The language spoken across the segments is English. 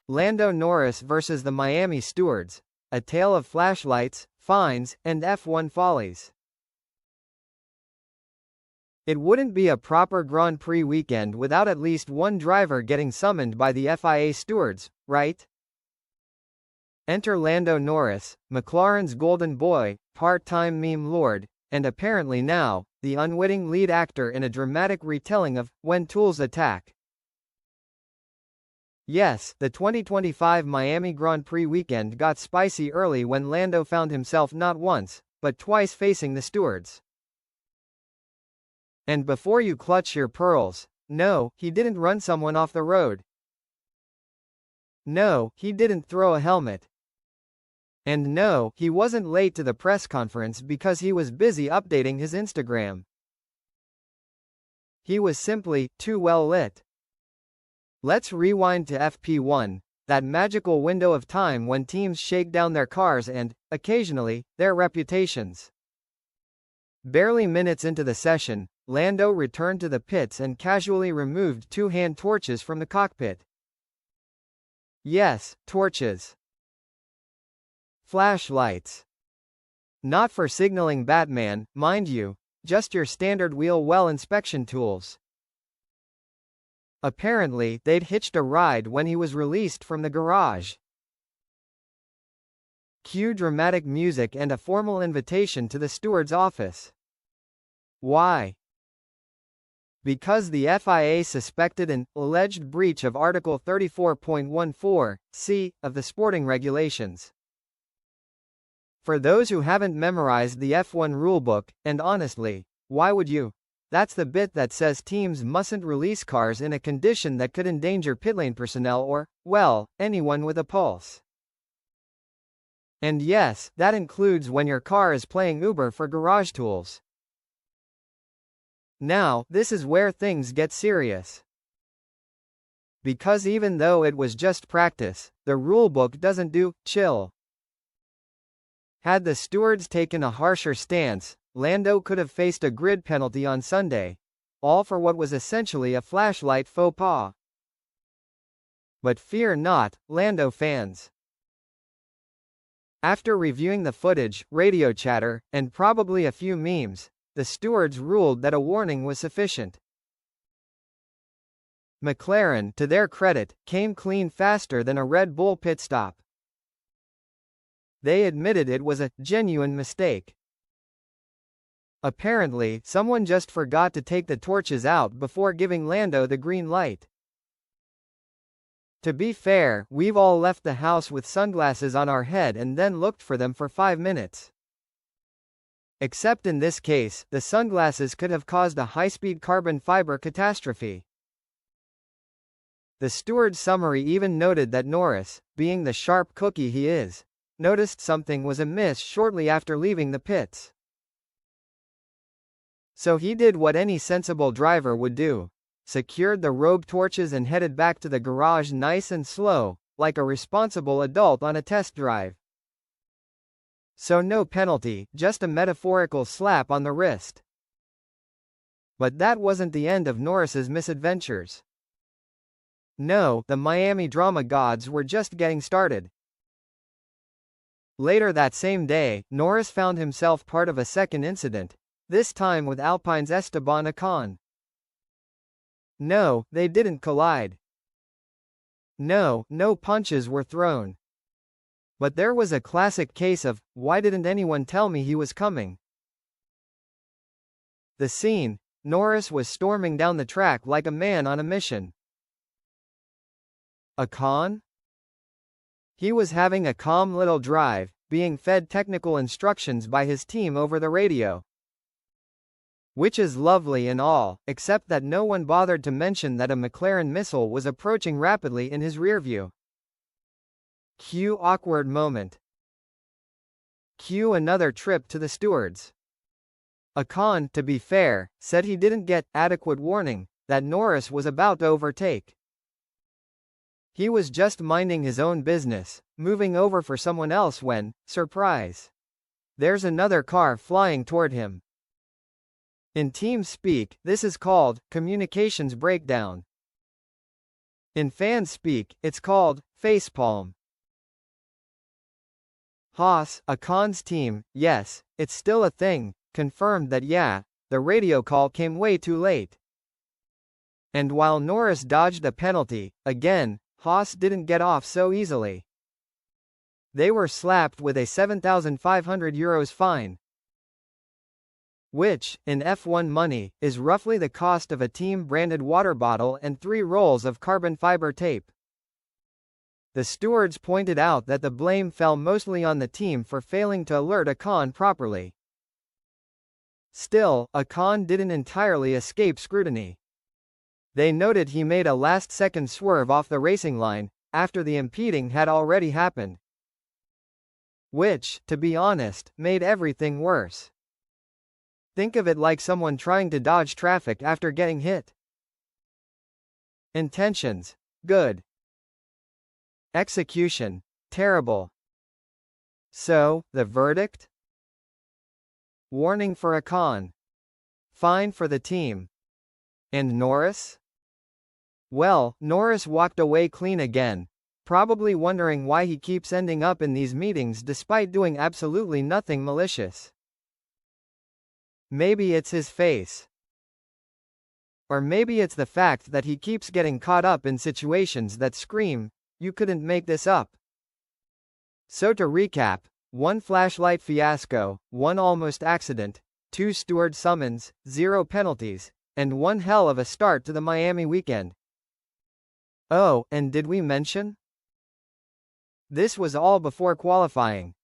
Lando Norris versus the Miami stewards, a tale of flashlights, fines, and F1 follies. It wouldn't be a proper Grand Prix weekend without at least one driver getting summoned by the FIA stewards, right? Enter Lando Norris, McLaren's golden boy, part-time meme lord, and apparently now, the unwitting lead actor in a dramatic retelling of When Tools Attack. Yes, the 2025 Miami Grand Prix weekend got spicy early when Lando found himself not once, but twice facing the stewards. And before you clutch your pearls, no, he didn't run someone off the road. No, he didn't throw a helmet. And no, he wasn't late to the press conference because he was busy updating his Instagram. He was simply too well lit. Let's rewind to FP1, that magical window of time when teams shake down their cars and, occasionally, their reputations. Barely minutes into the session, Lando returned to the pits and casually removed two hand torches from the cockpit. Yes, torches. Flashlights. Not for signaling Batman, mind you, just your standard wheel well inspection tools. Apparently, they'd hitched a ride when he was released from the garage. Cue dramatic music and a formal invitation to the steward's office. Why? Because the FIA suspected an alleged breach of Article 34.14(c) of the sporting regulations. For those who haven't memorized the F1 rulebook, and honestly, why would you? That's the bit that says teams mustn't release cars in a condition that could endanger pitlane personnel or, well, anyone with a pulse. And yes, that includes when your car is playing Uber for garage tools. Now, this is where things get serious. Because even though it was just practice, the rulebook doesn't do chill. Had the stewards taken a harsher stance, Lando could have faced a grid penalty on Sunday, all for what was essentially a flashlight faux pas. But fear not, Lando fans. After reviewing the footage, radio chatter, and probably a few memes, the stewards ruled that a warning was sufficient. McLaren, to their credit, came clean faster than a Red Bull pit stop. They admitted it was a genuine mistake. Apparently, someone just forgot to take the torches out before giving Lando the green light. To be fair, we've all left the house with sunglasses on our head and then looked for them for 5 minutes. Except in this case, the sunglasses could have caused a high-speed carbon fiber catastrophe. The steward's summary even noted that Norris, being the sharp cookie he is, noticed something was amiss shortly after leaving the pits. So he did what any sensible driver would do. Secured the rogue torches and headed back to the garage nice and slow, like a responsible adult on a test drive. So no penalty, just a metaphorical slap on the wrist. But that wasn't the end of Norris's misadventures. No, the Miami drama gods were just getting started. Later that same day, Norris found himself part of a second incident, this time with Alpine's Esteban Ocon. No, they didn't collide. No punches were thrown. But there was a classic case of, why didn't anyone tell me he was coming? The scene, Norris was storming down the track like a man on a mission. Ocon? He was having a calm little drive, being fed technical instructions by his team over the radio. Which is lovely and all, except that no one bothered to mention that a McLaren missile was approaching rapidly in his rearview. Cue awkward moment. Cue another trip to the stewards. Ocon, to be fair, said he didn't get adequate warning that Norris was about to overtake. He was just minding his own business, moving over for someone else when, surprise, there's another car flying toward him. In team speak, this is called communications breakdown. In fan speak, it's called Facepalm. Haas, Ocon's team, yes, it's still a thing, confirmed that yeah, the radio call came way too late. And while Norris dodged a penalty, again, Haas didn't get off so easily. They were slapped with a €7,500 fine, which, in F1 money, is roughly the cost of a team-branded water bottle and 3 rolls of carbon fiber tape. The stewards pointed out that the blame fell mostly on the team for failing to alert Ocon properly. Still, Ocon didn't entirely escape scrutiny. They noted he made a last-second swerve off the racing line, after the impeding had already happened. Which, to be honest, made everything worse. Think of it like someone trying to dodge traffic after getting hit. Intentions: good. Execution: terrible. So, the verdict? Warning for Ocon. Fine for the team. And Norris? Well, Norris walked away clean again, probably wondering why he keeps ending up in these meetings despite doing absolutely nothing malicious. Maybe it's his face. Or maybe it's the fact that he keeps getting caught up in situations that scream, "You couldn't make this up." So to recap, 1 flashlight fiasco, 1 almost accident, 2 steward summons, 0 penalties, and 1 hell of a start to the Miami weekend. Oh, and did we mention? This was all before qualifying.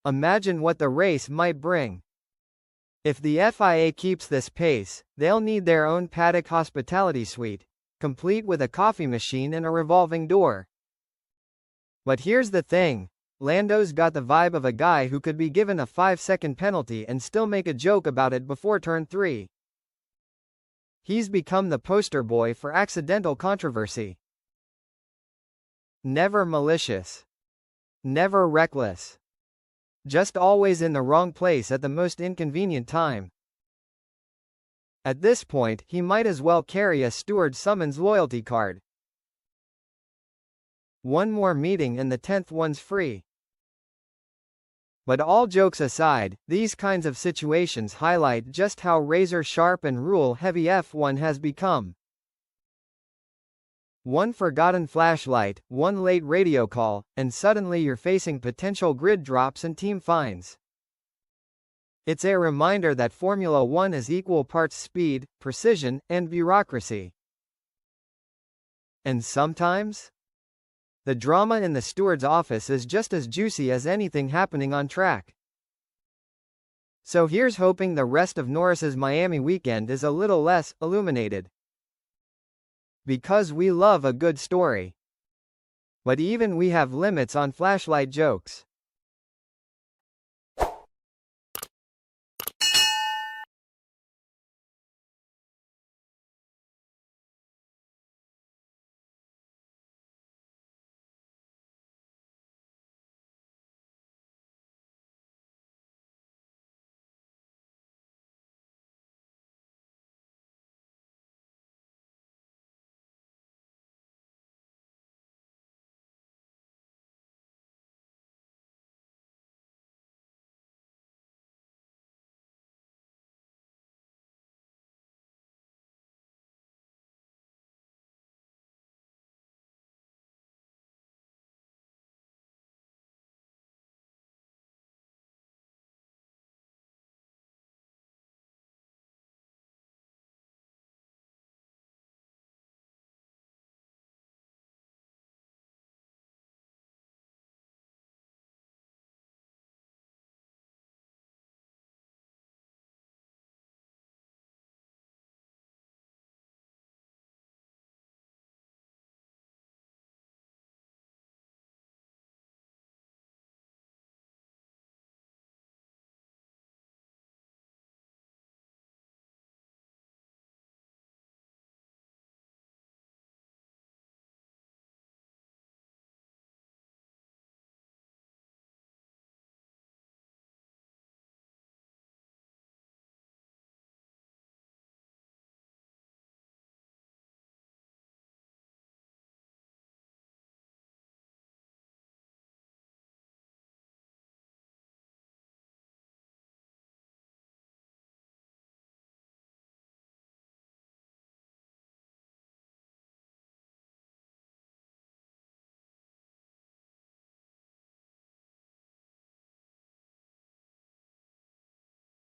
Imagine what the race might bring. If the FIA keeps this pace, they'll need their own paddock hospitality suite, complete with a coffee machine and a revolving door. But here's the thing, Lando's got the vibe of a guy who could be given a 5-second penalty and still make a joke about it before turn 3. He's become the poster boy for accidental controversy. Never malicious. Never reckless. Just always in the wrong place at the most inconvenient time. At this point, he might as well carry a steward summons loyalty card. 1 more meeting and the 10th one's free. But all jokes aside, these kinds of situations highlight just how razor-sharp and rule-heavy F1 has become. 1 forgotten flashlight, 1 late radio call, and suddenly you're facing potential grid drops and team fines. It's a reminder that Formula One is equal parts speed, precision, and bureaucracy. And sometimes, the drama in the steward's office is just as juicy as anything happening on track. So here's hoping the rest of Norris's Miami weekend is a little less illuminated. Because we love a good story. But even we have limits on flashlight jokes.